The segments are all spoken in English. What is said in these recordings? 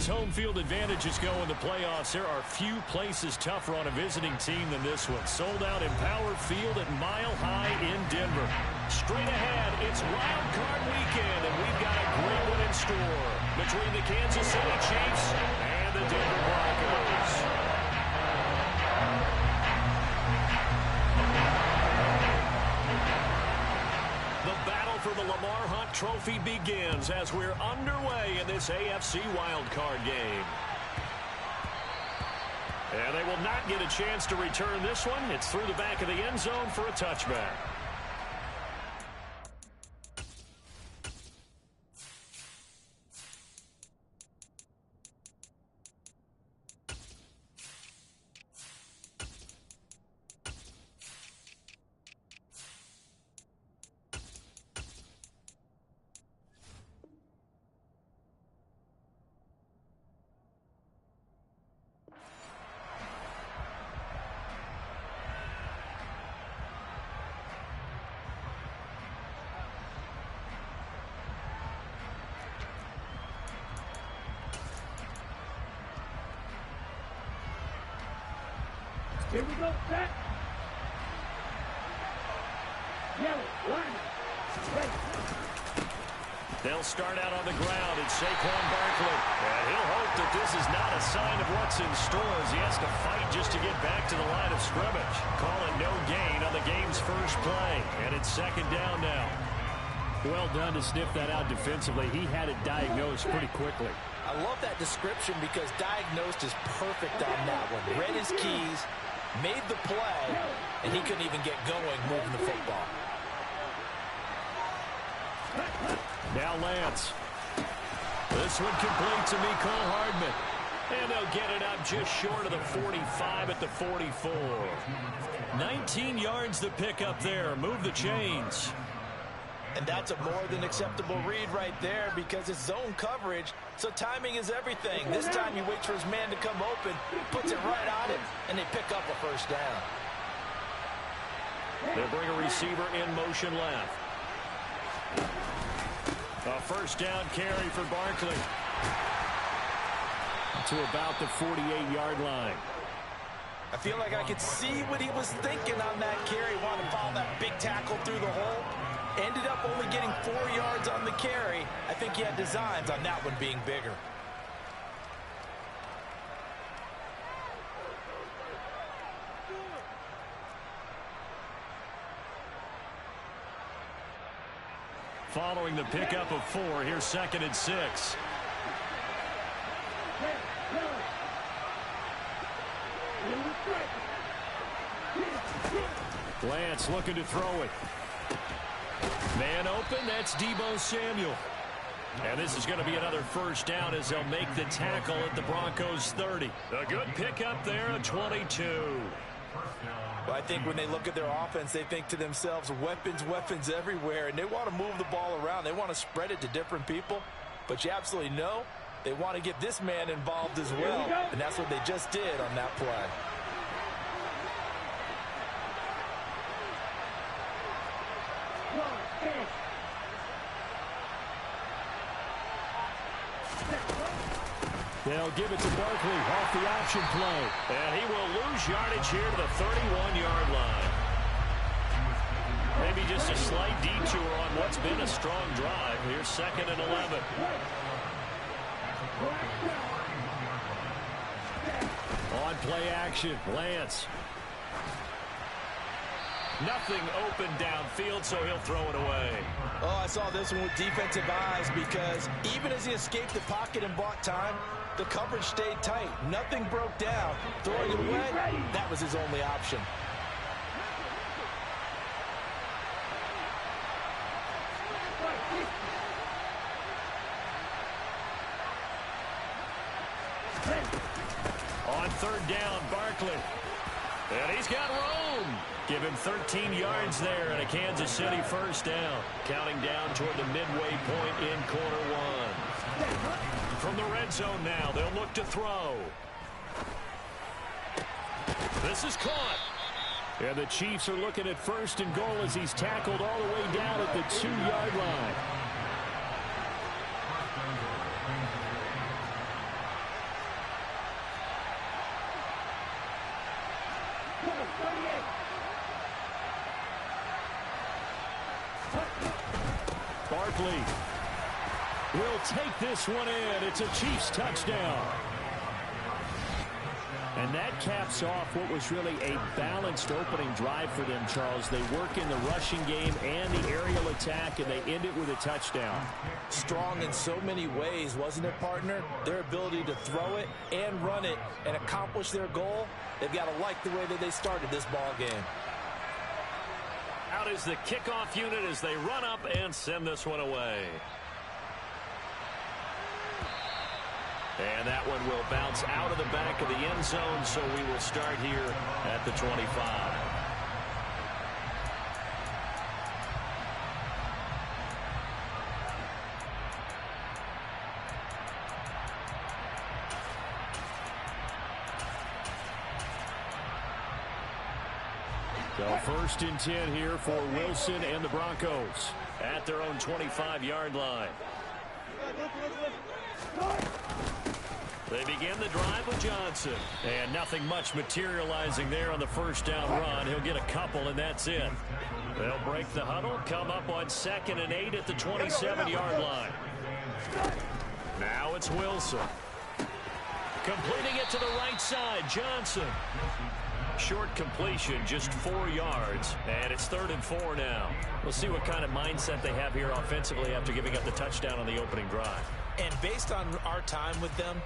as home field advantages go in the playoffs, there are few places tougher on a visiting team than this one. Sold out in Power Field at Mile High in Denver. Straight ahead, it's Wild Card Weekend, and we've got a great one in store between the Kansas City Chiefs and the Denver Broncos. The battle for the Lamar Hunt Trophy begins as we're underway in this AFC wildcard game. And they will not get a chance to return this one. It's through the back of the end zone for a touchback. Here we go, set. Yellow, line. Straight. They'll start out on the ground. It's Saquon Barkley. And he'll hope that this is not a sign of what's in store as he has to fight just to get back to the line of scrimmage. Call it no gain on the game's first play. And it's second down now. Well done to sniff that out defensively. He had it diagnosed pretty quickly. I love that description because diagnosed is perfect on that one. Read his keys, made the play, and he couldn't even get going moving the football. Now Lance. This one complete to Mecole Hardman. And they'll get it up just short of the 45 at the 44. 19 yards to pick up there. Move the chains. And that's a more than acceptable read right there because it's zone coverage, so timing is everything. This time he waits for his man to come open, puts it right on it, and they pick up a first down. They'll bring a receiver in motion left. A first down carry for Barkley. To about the 48-yard line. I feel like I could see what he was thinking on that carry. Wanted to follow that big tackle through the hole. Ended up only getting 4 yards on the carry. I think he had designs on that one being bigger. Following the pickup of 4, here's 2nd and 6. Lance looking to throw it. Man open, that's Deebo Samuel. And this is going to be another first down as they'll make the tackle at the Broncos 30. A good pickup there, a 22. Well, I think when they look at their offense, they think to themselves, weapons, weapons everywhere, and they want to move the ball around. They want to spread it to different people, but you absolutely know they want to get this man involved as well, and that's what they just did on that play. They'll give it to Barkley off the option play. And he will lose yardage here to the 31-yard line. Maybe just a slight detour on what's been a strong drive. Here's 2nd and 11. On play action, Lance. Nothing open downfield, so he'll throw it away. Oh, I saw this one with defensive eyes because even as he escaped the pocket and bought time, the coverage stayed tight. Nothing broke down. Throwing it away, that was his only option. On 3rd down, Barkley. And he's got room. Give him 13 yards there and a Kansas City first down. Counting down toward the midway point in quarter 1. From the red zone now, they'll look to throw. This is caught. And the Chiefs are looking at 1st and goal as he's tackled all the way down at the 2-yard line. Barkley will take this one in. It's a Chiefs touchdown. And that caps off what was really a balanced opening drive for them, Charles. They work in the rushing game and the aerial attack, and they end it with a touchdown. Strong in so many ways, wasn't it, partner? Their ability to throw it and run it and accomplish their goal, they've got to like the way that they started this ball game. Out is the kickoff unit as they run up and send this one away. And that one will bounce out of the back of the end zone, so we will start here at the 25. So 1st and 10 here for Wilson and the Broncos at their own 25-yard line. They begin the drive with Johnson. And nothing much materializing there on the first down run. He'll get a couple, and that's it. They'll break the huddle, come up on 2nd and 8 at the 27-yard line. Now it's Wilson. Completing it to the right side, Johnson. Short completion, just 4 yards, and it's 3rd and 4 now. We'll see what kind of mindset they have here offensively after giving up the touchdown on the opening drive. And based on our time with them,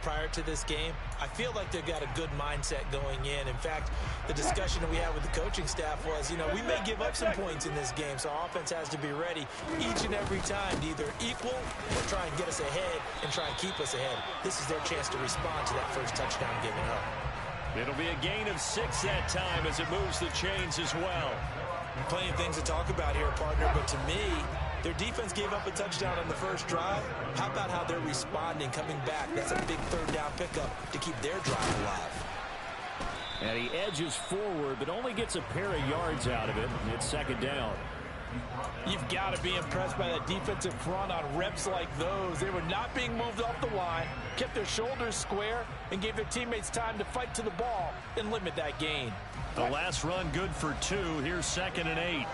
prior to this game, I feel like they've got a good mindset going in. In fact, the discussion that we had with the coaching staff was, we may give up some points in this game, so our offense has to be ready each and every time to either equal or try and get us ahead and try and keep us ahead. This is their chance to respond to that first touchdown given up. It'll be a gain of 6 that time as it moves the chains as well. Plenty of things to talk about here, partner, but to me, their defense gave up a touchdown on the first drive. How about how they're responding, coming back? That's a big 3rd down pickup to keep their drive alive. And he edges forward, but only gets a pair of yards out of it, and it's 2nd down. You've got to be impressed by that defensive front on reps like those. They were not being moved off the line, kept their shoulders square, and gave their teammates time to fight to the ball and limit that gain. The last run good for 2. Here's 2nd and 8.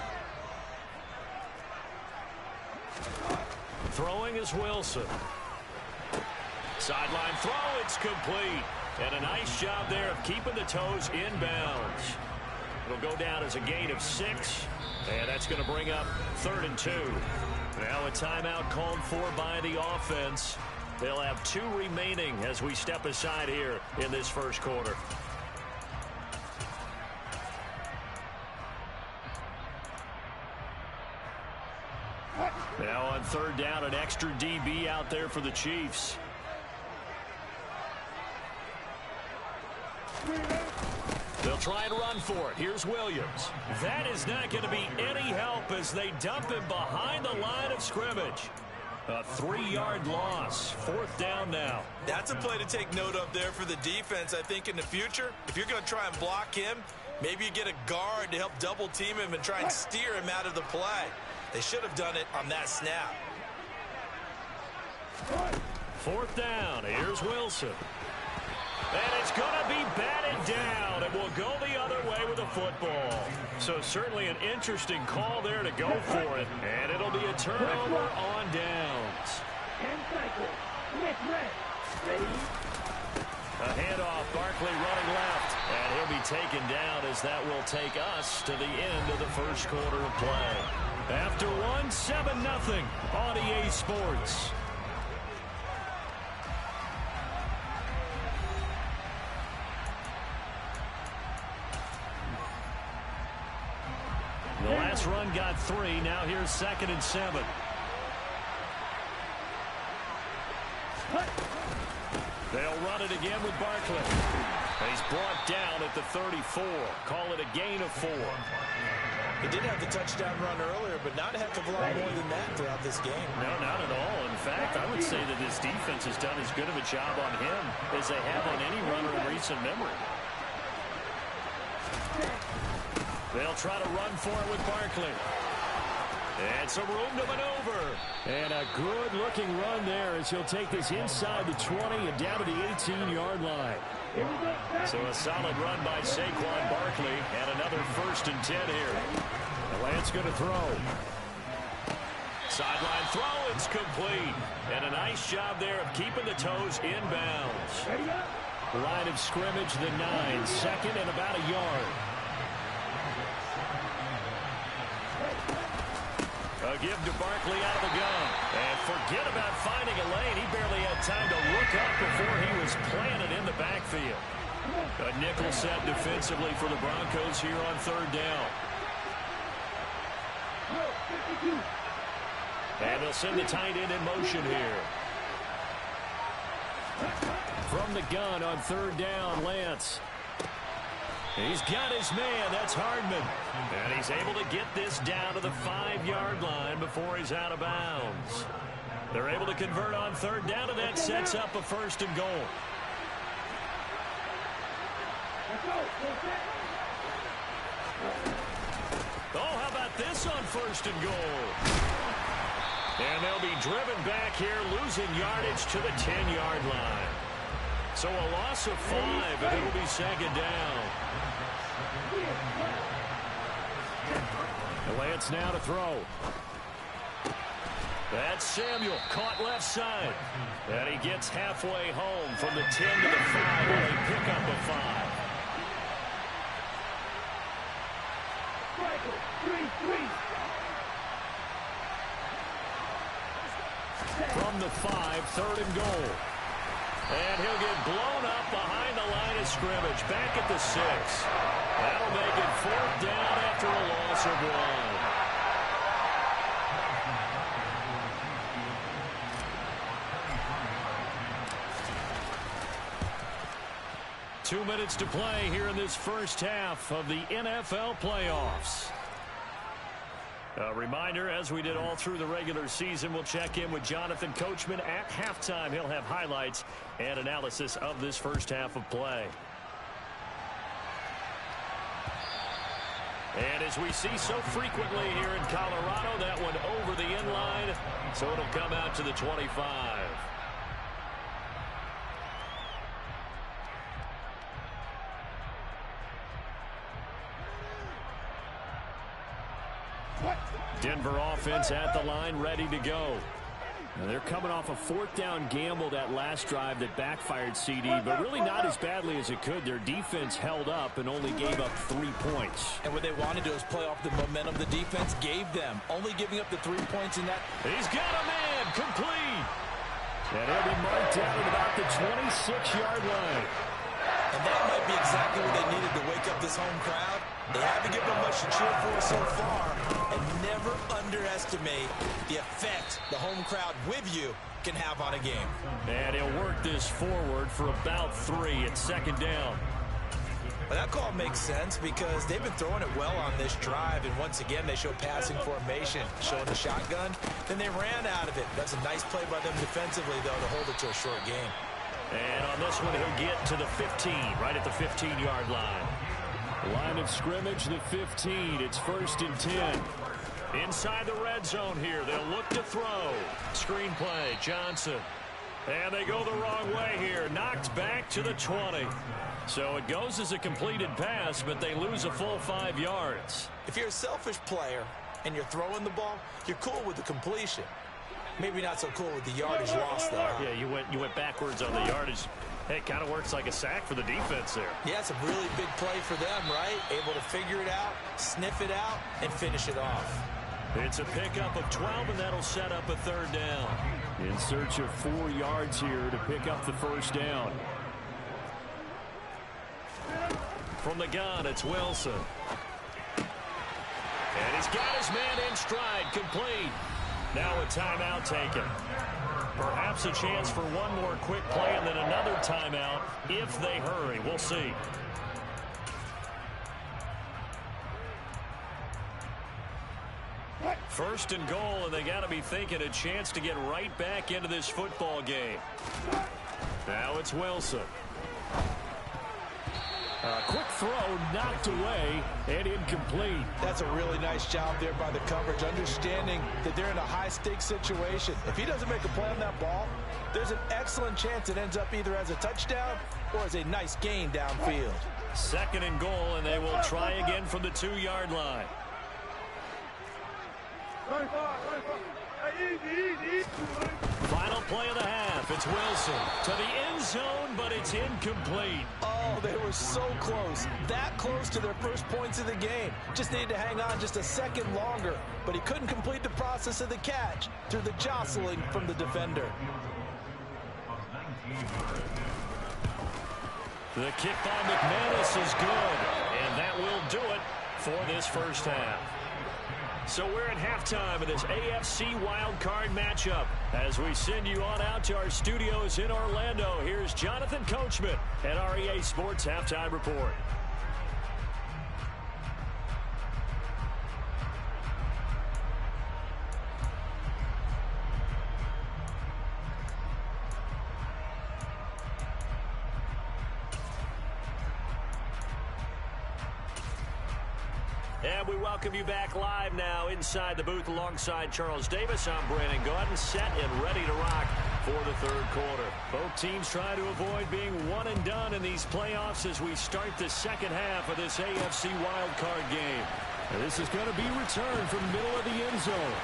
Throwing is Wilson. Sideline throw, it's complete. And a nice job there of keeping the toes inbounds. It'll go down as a gain of 6. And that's going to bring up 3rd and 2. Now a timeout called for by the offense. They'll have 2 remaining as we step aside here in this first quarter. Now on 3rd down, an extra DB out there for the Chiefs. They'll try and run for it. Here's Williams. That is not going to be any help as they dump him behind the line of scrimmage. A 3-yard loss. 4th down now. That's a play to take note of there for the defense. I think in the future, if you're going to try and block him, maybe you get a guard to help double team him and try and steer him out of the play. They should have done it on that snap. 4th down. Here's Wilson. And it's going to be batted down. It will go the other way with the football. So certainly an interesting call there to go for it. And it'll be a turnover on downs. A handoff. Barkley running left. And he'll be taken down as that will take us to the end of the first quarter of play. After 7-0 on EA Sports. The last run got 3. Now here's 2nd and 7. They'll run it again with Barkley. He's brought down at the 34. Call it a gain of 4. He did have the touchdown run earlier, but not a heck of a lot more than that throughout this game. No, not at all. In fact, I would say that this defense has done as good of a job on him as they have on any runner in recent memory. They'll try to run for it with Barkley. And some room to maneuver. And a good-looking run there as he'll take this inside the 20 and down to the 18-yard line. So a solid run by Saquon Barkley and another 1st and 10 here. The Lance going to throw. Sideline throw, it's complete. And a nice job there of keeping the toes inbounds. Line of scrimmage, the 9, second and about a yard. A give to Barkley out of the gun. And forget about finding a lane. He barely had time to look up before he was planted in the backfield. A nickel set defensively for the Broncos here on third down. And they'll send the tight end in motion here. From the gun on third down, Lance. He's got his man. That's Hardman. And he's able to get this down to the 5-yard line before he's out of bounds. They're able to convert on third down, and that sets up a first and goal. Oh, how about this on first and goal? And they'll be driven back here, losing yardage to the 10-yard line. So a loss of 5, and it'll be second down. Lance now to throw. That's Samuel, caught left side. And he gets halfway home from the 10 to the 5, where they pick up a 5. From the 5, third and goal. And he'll get blown up behind the line of scrimmage, back at the 6. That'll make it fourth down after a loss of 1. 2 minutes to play here in this first half of the NFL playoffs. A reminder, as we did all through the regular season, we'll check in with Jonathan Coachman at halftime. He'll have highlights and analysis of this first half of play. And as we see so frequently here in Colorado, that one over the end line, so it'll come out to the 25. Denver offense at the line, ready to go. Now they're coming off a fourth down gamble that last drive that backfired, CD, but really not as badly as it could. Their defense held up and only gave up 3 points. And what they wanted to do is play off the momentum the defense gave them, only giving up the 3 points in that. He's got a man, complete. And he'll be marked down at about the 26-yard line. And that might be exactly what they needed to wake up this home crowd. They haven't given them much to cheer for so far, and never underestimate the effect the home crowd with you can have on a game. And he'll work this forward for about 3 at second down. Well, that call makes sense because they've been throwing it well on this drive, and once again they show passing formation, showing the shotgun. Then they ran out of it. That's a nice play by them defensively, though, to hold it to a short game. And on this one, he'll get to the 15, right at the 15-yard line. Line of scrimmage, the 15. It's first and 10. Inside the red zone here. They'll look to throw. Screen play, Johnson. And they go the wrong way here. Knocked back to the 20. So it goes as a completed pass, but they lose a full 5 yards. If you're a selfish player and you're throwing the ball, you're cool with the completion. Maybe not so cool with the yardage loss, though. Yeah, you went backwards on the yardage. Hey, it kind of works like a sack for the defense there. Yeah, it's a really big play for them, right? Able to figure it out, sniff it out, and finish it off. It's a pickup of 12, and that'll set up a third down. In search of 4 yards here to pick up the first down. From the gun, it's Wilson. And he's got his man in stride, complete. Now a timeout taken. Perhaps a chance for one more quick play and then another timeout if they hurry. We'll see. First and goal, and they got to be thinking a chance to get right back into this football game. Now it's Wilson. Quick throw, knocked away, and incomplete. That's a really nice job there by the coverage, understanding that they're in a high-stakes situation. If he doesn't make a play on that ball, there's an excellent chance it ends up either as a touchdown or as a nice gain downfield. Second and goal, and they will try again from the 2-yard line. Final play of the half. It's Wilson to the end zone, but it's incomplete. Oh, they were so close. That close to their first points of the game. Just needed to hang on just a second longer, but he couldn't complete the process of the catch through the jostling from the defender. The kick by McManus is good, and that will do it for this first half. So we're at halftime of this AFC wildcard matchup. As we send you on out to our studios in Orlando, here's Jonathan Coachman at REA Sports Halftime Report. And we welcome you back live now inside the booth alongside Charles Davis. I'm Brandon Gaudin, set and ready to rock for the third quarter. Both teams trying to avoid being one and done in these playoffs as we start the second half of this AFC wildcard game. And this is going to be returned from the middle of the end zone.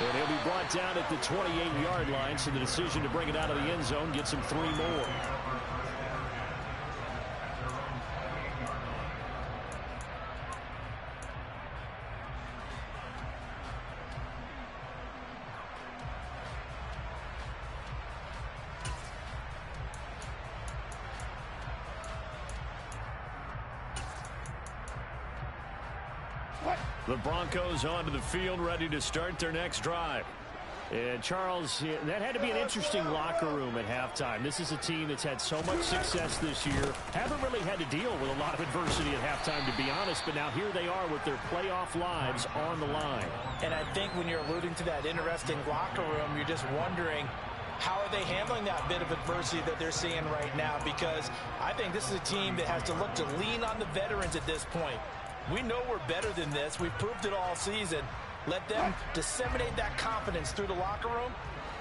And he'll be brought down at the 28-yard line, so the decision to bring it out of the end zone gets him 3 more. The Broncos onto the field, ready to start their next drive. And Charles, that had to be an interesting locker room at halftime. This is a team that's had so much success this year. Haven't really had to deal with a lot of adversity at halftime, to be honest. But now here they are with their playoff lives on the line. And I think when you're alluding to that interesting locker room, you're just wondering, how are they handling that bit of adversity that they're seeing right now? Because I think this is a team that has to look to lean on the veterans at this point. We know we're better than this. We've proved it all season. Let them disseminate that confidence through the locker room.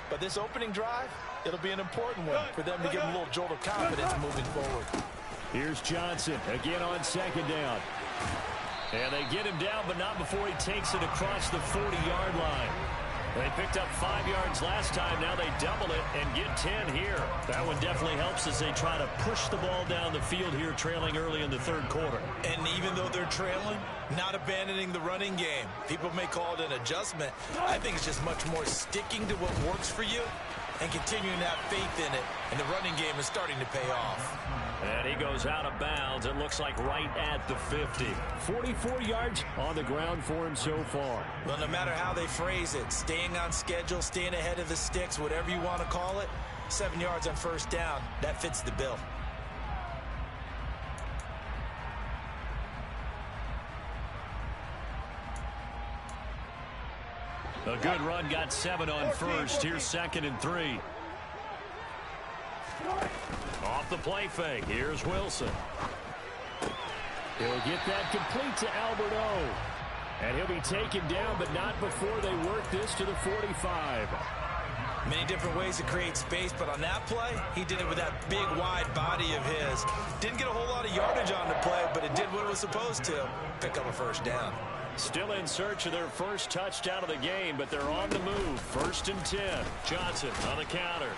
But this opening drive, it'll be an important one for them to give them a little jolt of confidence moving forward. Here's Johnson again on second down. And they get him down, but not before he takes it across the 40-yard line. They picked up 5 yards last time. Now they double it and get 10 here. That one definitely helps as they try to push the ball down the field here, trailing early in the third quarter. And even though they're trailing, not abandoning the running game. People may call it an adjustment. I think it's just much more sticking to what works for you and continuing to have faith in it. And the running game is starting to pay off. And he goes out of bounds. It looks like right at the 50. 44 yards on the ground for him so far. Well, no matter how they phrase it, staying on schedule, staying ahead of the sticks, whatever you want to call it, 7 yards on first down, that fits the bill. A good run, got 7 on first. Here's 2nd and 3. Off the play fake. Here's Wilson. He'll get that complete to Albert O. And he'll be taken down, but not before they work this to the 45. Many different ways to create space, but on that play, he did it with that big, wide body of his. Didn't get a whole lot of yardage on the play, but it did what it was supposed to. Pick up a first down. Still in search of their first touchdown of the game, but they're on the move. 1st and 10. Johnson on the counter.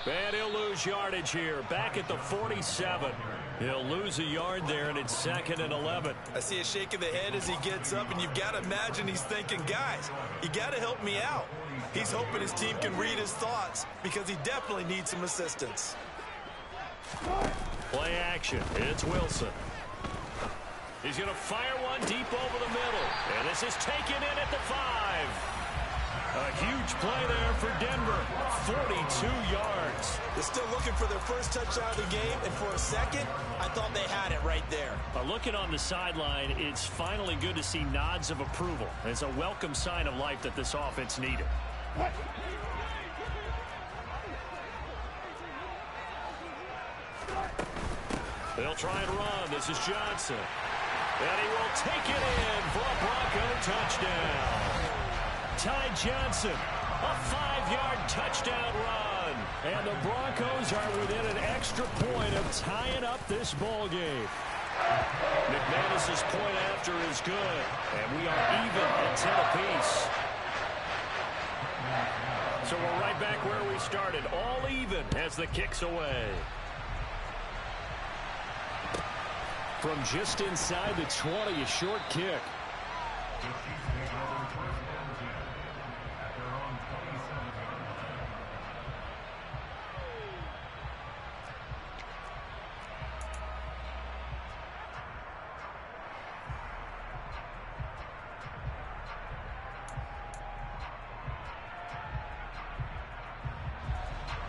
And he'll lose yardage here. Back at the 47. He'll lose a yard there, and it's 2nd and 11. I see a shake of the head as he gets up, and you've got to imagine he's thinking, guys, you got to help me out. He's hoping his team can read his thoughts because he definitely needs some assistance. Play action. It's Wilson. He's going to fire one deep over the middle. And this is taken in at the 5. A huge play there for Denver. 42 yards. They're still looking for their first touchdown of the game, and for a second, I thought they had it right there. Looking on the sideline, it's finally good to see nods of approval. It's a welcome sign of life that this offense needed. They'll try and run. This is Johnson. And he will take it in for a Bronco touchdown. Ty Johnson, a 5-yard touchdown run. And the Broncos are within an extra point of tying up this ball game. McManus's point after is good. And we are even at 10 apiece. So we're right back where we started, all even as the kick's away. From just inside the 20, a short kick.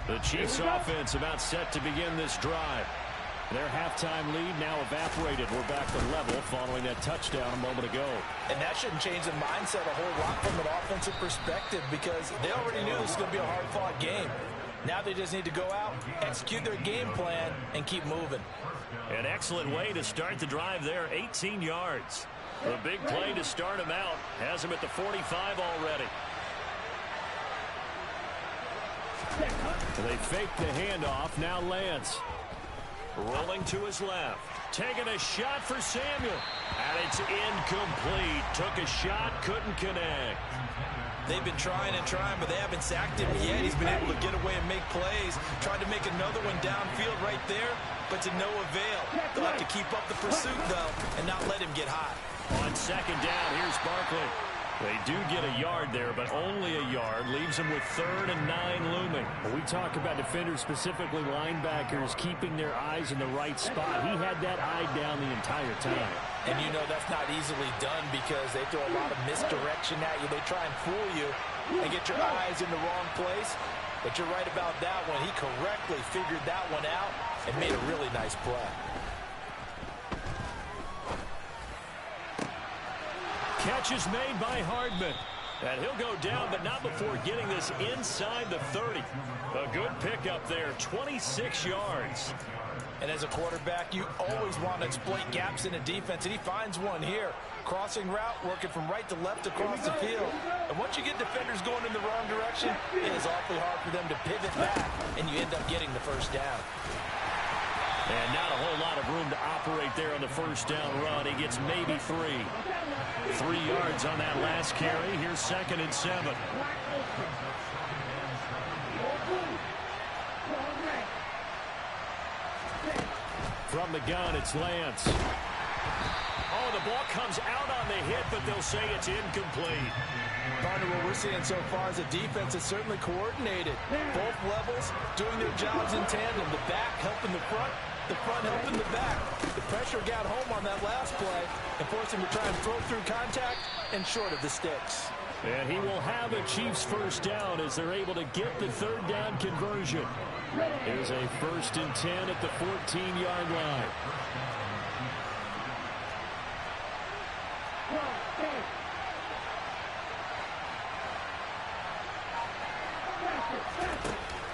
The Chiefs offense about set to begin this drive. Their halftime lead now evaporated. We're back to level following that touchdown a moment ago. And that shouldn't change the mindset a whole lot from an offensive perspective because they already knew this was going to be a hard-fought game. Now they just need to go out, execute their game plan, and keep moving. An excellent way to start the drive there, 18 yards. The big play to start him out has him at the 45 already. They fake the handoff. Now Lance. Rolling to his left. Taking a shot for Samuel. And it's incomplete. Took a shot, couldn't connect. They've been trying and trying, but they haven't sacked him yet. He's been able to get away and make plays. Tried to make another one downfield right there, but to no avail. They'll have to keep up the pursuit, though, and not let him get hot. On second down, here's Barkley. They do get a yard there, but only a yard. Leaves them with 3rd and 9 looming. We talk about defenders, specifically linebackers, keeping their eyes in the right spot. He had that eye down the entire time. And you know that's not easily done because they throw a lot of misdirection at you. They try and fool you and get your eyes in the wrong place. But you're right about that one. He correctly figured that one out and made a really nice play. Catch is made by Hardman. And he'll go down, but not before getting this inside the 30. A good pickup there, 26 yards. And as a quarterback, you always want to exploit gaps in a defense, and he finds one here. Crossing route, working from right to left across the field. And once you get defenders going in the wrong direction, it is awfully hard for them to pivot back, and you end up getting the first down. And not a whole lot of room to operate there on the first down run. He gets maybe 3. 3 yards on that last carry. Here's 2nd and 7. From the gun, it's Lance. Oh, the ball comes out on the hit, but they'll say it's incomplete. Partner, what we're seeing so far is a defense that's certainly coordinated. Both levels doing their jobs in tandem. The back helping the front helping the back. The pressure got home on that last play and forced him to try and throw through contact and short of the sticks. And he will have a Chiefs first down as they're able to get the 3rd down conversion. Here's a 1st and 10 at the 14-yard line.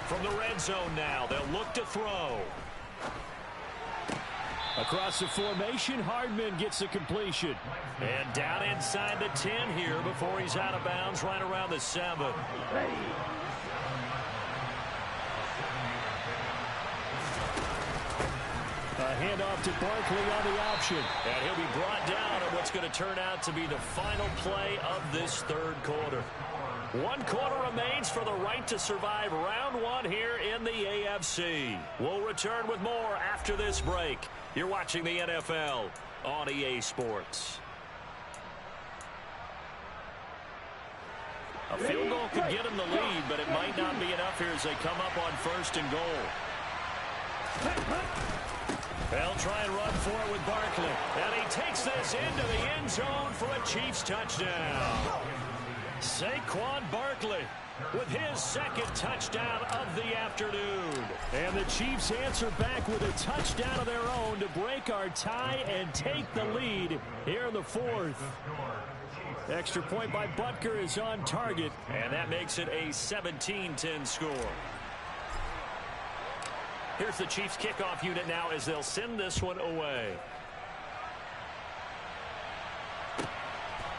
From the red zone now, they'll look to throw. Across the formation, Hardman gets the completion. And down inside the 10 here before he's out of bounds right around the 7. A handoff to Barkley on the option. And he'll be brought down on what's going to turn out to be the final play of this 3rd quarter. 1 quarter remains for the right to survive round 1 here in the AFC. We'll return with more after this break. You're watching the NFL on EA Sports. A field goal could get him the lead, but it might not be enough here as they come up on 1st and goal. They'll try and run for it with Barkley. And he takes this into the end zone for a Chiefs touchdown. Saquon Barkley with his 2nd touchdown of the afternoon. And the Chiefs answer back with a touchdown of their own to break our tie and take the lead here in the 4th. Extra point by Butker is on target. And that makes it a 17-10 score. Here's the Chiefs kickoff unit now as they'll send this one away.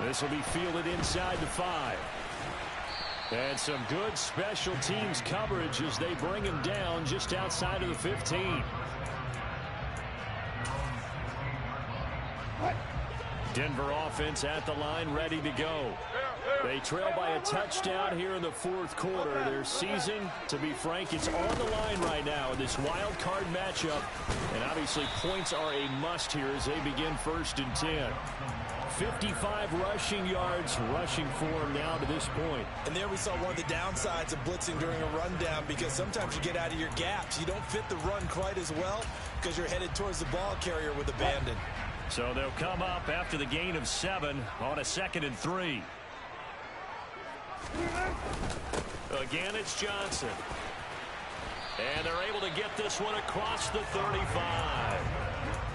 This will be fielded inside the 5. And some good special teams coverage as they bring him down just outside of the 15. Denver offense at the line, ready to go. They trail by a touchdown here in the fourth quarter. Their season, to be frank, it's on the line right now in this wild card matchup. And obviously points are a must here as they begin 1st and 10. 55 rushing yards rushing for him now to this point. And there we saw one of the downsides of blitzing during a rundown, because sometimes you get out of your gaps. You don't fit the run quite as well because you're headed towards the ball carrier with abandon. So they'll come up after the gain of 7 on a 2nd and 3. Again, it's Johnson. And they're able to get this one across the 35.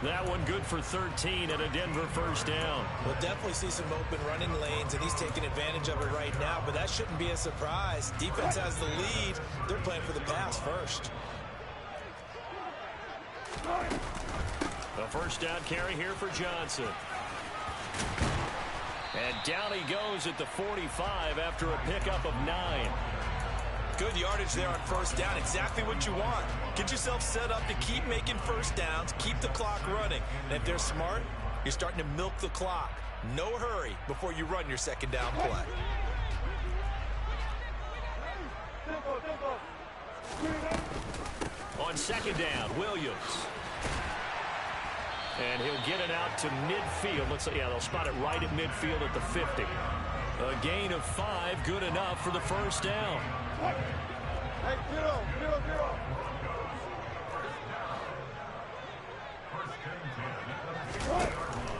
That one good for 13 and a Denver first down. We'll definitely see some open running lanes, and he's taking advantage of it right now, but that shouldn't be a surprise. Defense has the lead. They're playing for the pass first. The first down carry here for Johnson. And down he goes at the 45 after a pickup of 9. Good yardage there on first down. Exactly what you want. Get yourself set up to keep making first downs, keep the clock running. And if they're smart, you're starting to milk the clock. No hurry before you run your second down play. On 2nd down, Williams. And he'll get it out to midfield. Looks like, yeah, they'll spot it right at midfield at the 50. A gain of 5, good enough for the first down. Hey, zero.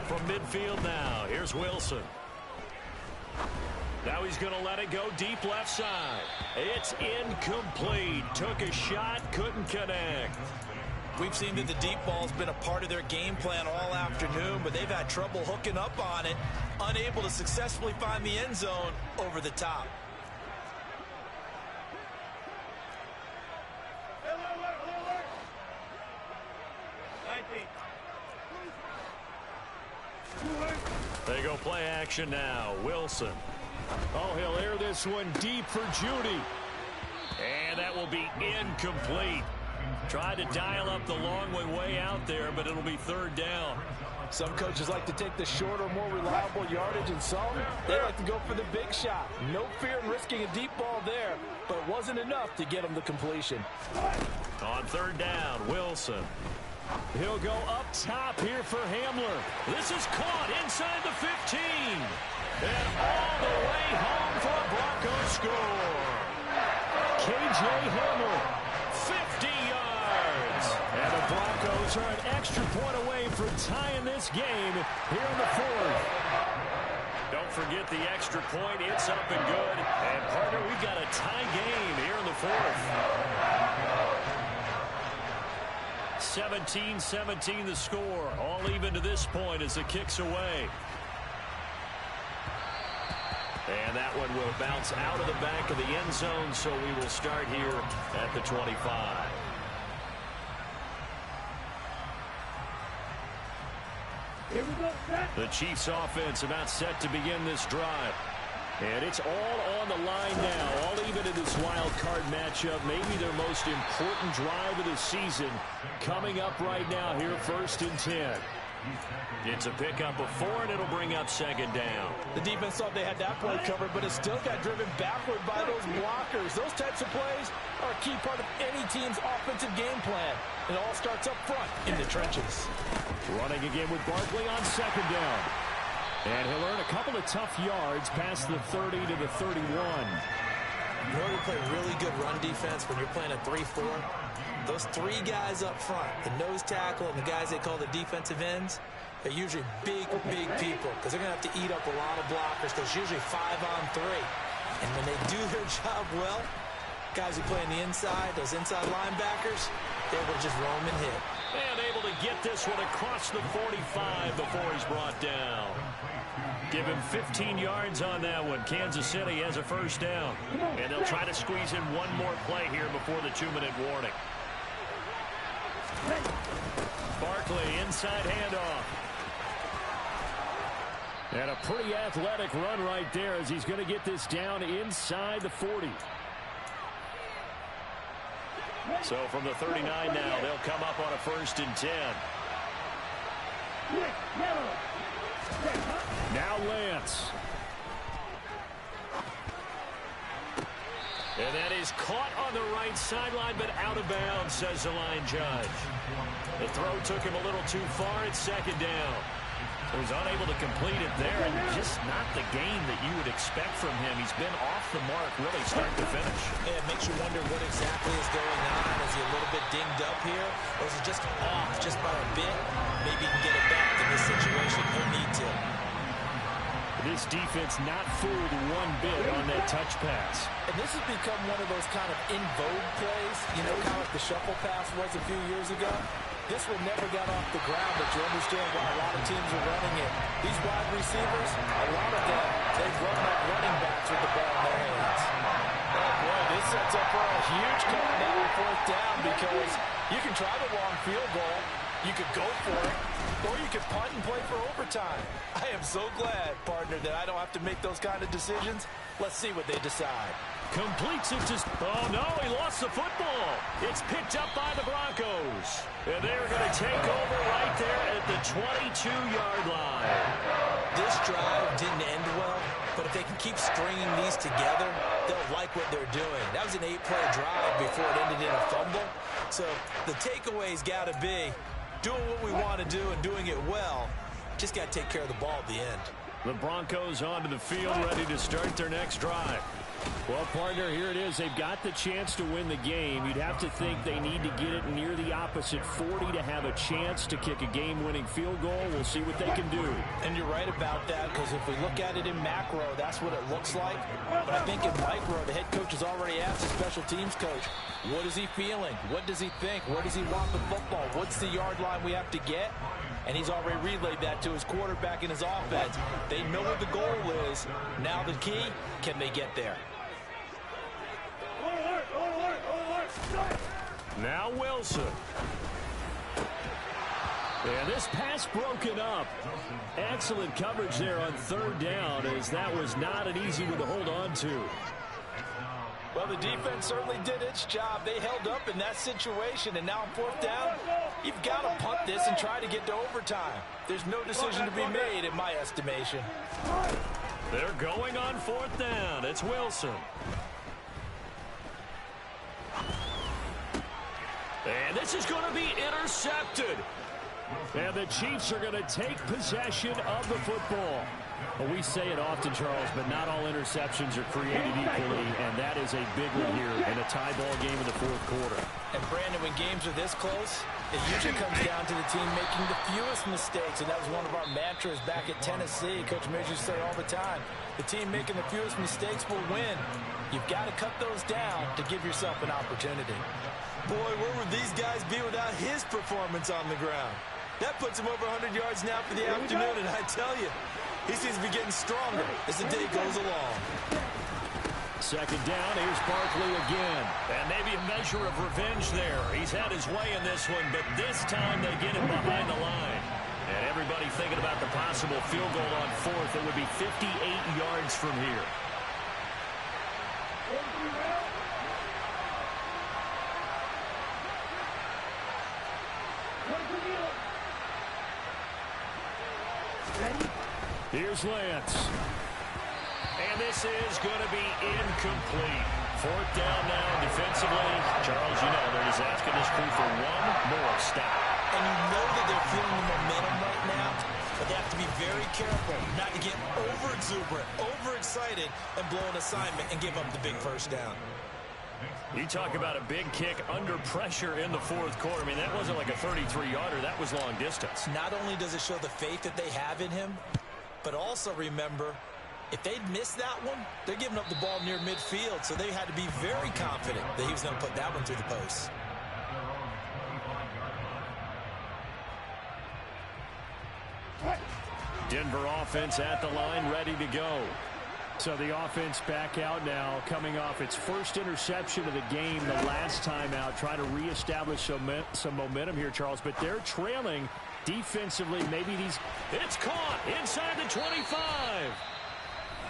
From midfield now, here's Wilson. Now he's going to let it go deep left side. It's incomplete. Took a shot, couldn't connect. We've seen that the deep ball's been a part of their game plan all afternoon, but they've had trouble hooking up on it, unable to successfully find the end zone over the top. They go play action now. Wilson. Oh, he'll air this one deep for Judy. And that will be incomplete. Tried to dial up the long way out there, but it'll be 3rd down. Some coaches like to take the shorter, more reliable yardage, and some, they like to go for the big shot. No fear in risking a deep ball there, but it wasn't enough to get them the completion. On 3rd down, Wilson. He'll go up top here for Hamler. This is caught inside the 15. And all the way home for a Broncos score. K.J. Hamler. 50 yards. And the Broncos are an extra point away from tying this game here in the 4th. Don't forget the extra point. It's up and good. And, partner, we've got a tie game here in the 4th. 17-17 the score. All even to this point as it kicks away. And that one will bounce out of the back of the end zone, so we will start here at the 25. Here we go, set. The Chiefs offense about set to begin this drive. And it's all on the line now, all even in this wild card matchup. Maybe their most important drive of the season coming up right now here, 1st and 10. It's a pickup of 4, and it'll bring up 2nd down. The defense thought they had that play covered, but it still got driven backward by those blockers. Those types of plays are a key part of any team's offensive game plan. It all starts up front in the trenches. Running again with Barkley on 2nd down. And he'll earn a couple of tough yards past the 30 to the 31. In order to play really good run defense when you're playing a 3-4, those 3 guys up front, the nose tackle and the guys they call the defensive ends, they're usually big people because they're going to have to eat up a lot of blockers. There's usually 5-on-3. And when they do their job well, guys who play on the inside, those inside linebackers, they're able to just roam and hit. And able to get this one across the 45 before he's brought down. Give him 15 yards on that one. Kansas City has a first down. And they'll try to squeeze in one more play here before the 2-minute warning. Barkley, inside handoff. And a pretty athletic run right there as he's going to get this down inside the 40. So from the 39 now, they'll come up on a 1st and 10. Now Lance. And that is caught on the right sideline, but out of bounds, says the line judge. The throw took him a little too far. It's second down. He was unable to complete it there, and just not the game that you would expect from him. He's been off the mark really start to finish. Yeah, it makes you wonder what exactly is going on. Is he a little bit dinged up here, or is it just off just by a bit? Maybe he can get it back in this situation. He'll need to. This defense not fooled one bit on that touch pass. And this has become one of those kind of in vogue plays, you know, kind of like the shuffle pass was a few years ago. This one never got off the ground, but you understand why a lot of teams are running it. These wide receivers, a lot of them, they've run like running backs with the ball in their hands. Oh, boy, this sets up for a huge call now on fourth down because you can try the long field goal, you could go for it, or you could punt and play for overtime. I am so glad, partner, that I don't have to make those kind of decisions. Let's see what they decide. Completes it to... Oh, no, he lost the football. It's picked up by the Broncos. And they're going to take over right there at the 22-yard line. This drive didn't end well, but if they can keep stringing these together, they'll like what they're doing. That was an 8-play drive before it ended in a fumble. So the takeaway's got to be doing what we want to do and doing it well. Just got to take care of the ball at the end. The Broncos onto the field, ready to start their next drive. Well, partner, here it is. They've got the chance to win the game. You'd have to think they need to get it near the opposite 40 to have a chance to kick a game-winning field goal. We'll see what they can do. And you're right about that, because if we look at it in macro, that's what it looks like. But I think in micro, the head coach has already asked the special teams coach, what is he feeling? What does he think? Where does he want the football? What's the yard line we have to get? And he's already relayed that to his quarterback and his offense. They know what the goal is. Now the key, can they get there? Now Wilson. And this pass broken up. Excellent coverage there on third down, as that was not an easy one to hold on to. Well, the defense certainly did its job. They held up in that situation, and now on fourth down, you've got to punt this and try to get to overtime. There's no decision to be made, in my estimation. They're going on fourth down. It's Wilson. And this is going to be intercepted. And the Chiefs are going to take possession of the football. Well, we say it often, Charles, but not all interceptions are created equally, and that is a big one here in a tie ball game in the fourth quarter. And, Brandon, when games are this close, it usually comes down to the team making the fewest mistakes, and that was one of our mantras back at Tennessee. Coach Mears used to say all the time, the team making the fewest mistakes will win. You've got to cut those down to give yourself an opportunity. Boy, where would these guys be without his performance on the ground? That puts him over 100 yards now for the afternoon, and I tell you, he seems to be getting stronger as the day goes along. Second down, here's Barkley again. And maybe a measure of revenge there. He's had his way in this one, but this time they get him behind the line. And everybody thinking about the possible field goal on fourth. It would be 58 yards from here. Here's Lance. And this is going to be incomplete. Fourth down now defensively. Charles, you know, they're just asking this crew for one more stop. And you know that they're feeling the momentum right now, but they have to be very careful not to get over-exuberant, over-excited, and blow an assignment and give up the big first down. You talk about a big kick under pressure in the fourth quarter. I mean, that wasn't like a 33-yarder. That was long distance. Not only does it show the faith that they have in him, but also remember, if they'd missed that one, they're giving up the ball near midfield, so they had to be very confident that he was going to put that one through the post. Denver offense at the line, ready to go. So the offense back out now, coming off its first interception of the game the last time out, trying to reestablish some momentum here, Charles. But they're trailing defensively. Maybe these... It's caught inside the 25.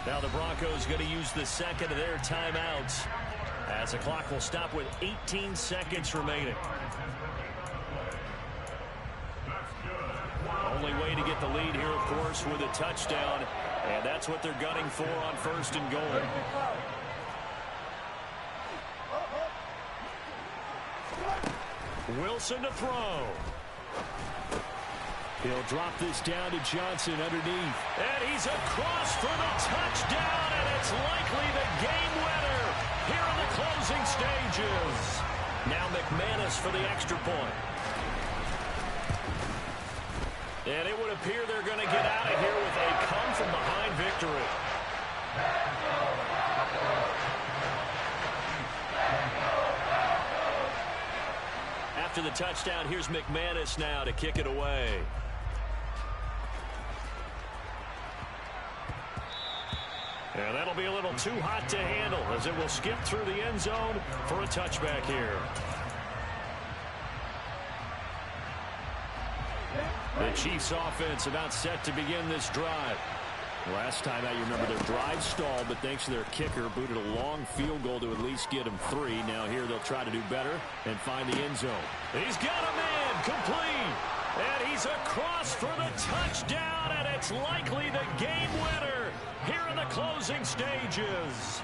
Now the Broncos going to use the second of their timeouts as the clock will stop with 18 seconds remaining. Only way to get the lead here, of course, with a touchdown. And that's what they're gunning for on first and goal. Wilson to throw. He'll drop this down to Johnson underneath. And he's across for the touchdown, and it's likely the game winner here in the closing stages. Now McManus for the extra point. And it would appear they're going to get out of here with a come-from-behind victory. After the touchdown, here's McManus now to kick it away. And that'll be a little too hot to handle as it will skip through the end zone for a touchback here. The Chiefs offense about set to begin this drive. Last time out, you remember their drive stalled, but thanks to their kicker, booted a long field goal to at least get them 3. Now here they'll try to do better and find the end zone. He's got a man complete. And he's across for the touchdown, and it's likely the game winner here in the closing stages.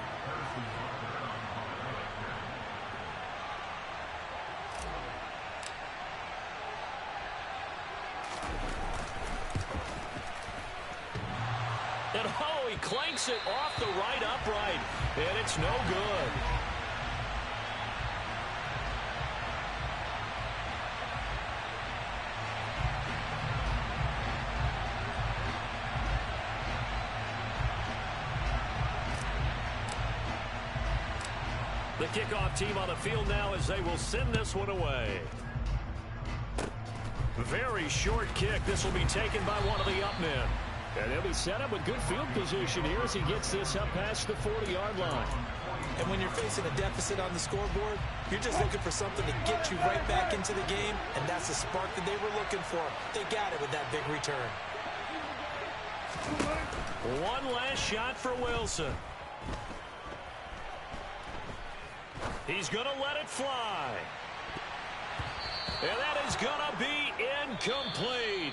And oh, he clanks it off the right upright, and it's no good. The kickoff team on the field now as they will send this one away. Very short kick. This will be taken by one of the up men. And they'll be set up with good field position here as he gets this up past the 40-yard line. And when you're facing a deficit on the scoreboard, you're just looking for something to get you right back into the game, and that's the spark that they were looking for. They got it with that big return. One last shot for Wilson. He's going to let it fly. And that is going to be incomplete.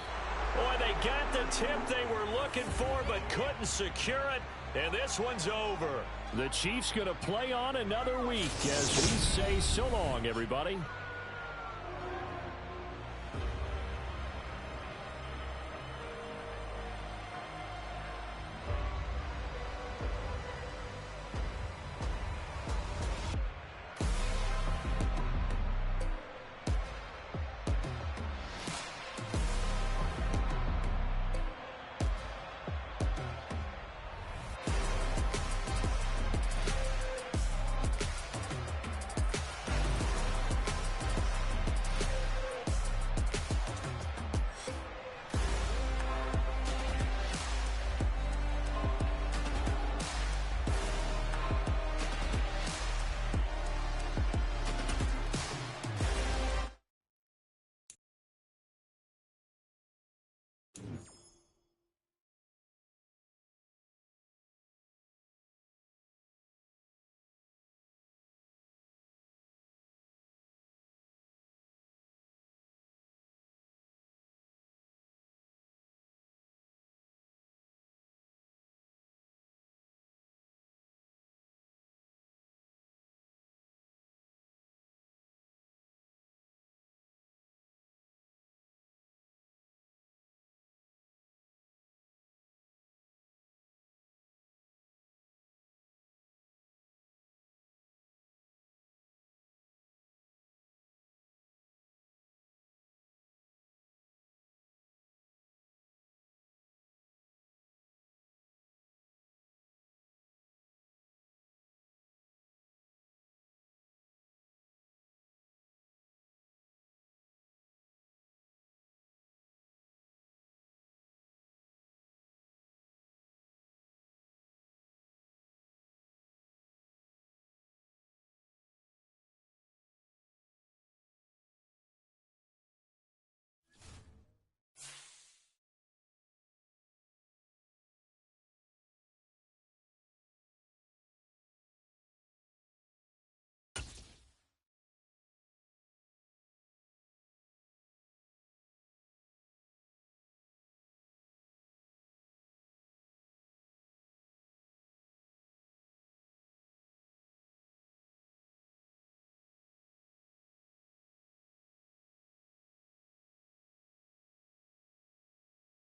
Boy, they got the tip they were looking for but couldn't secure it. And this one's over. The Chiefs going to play on another week as we say so long, everybody.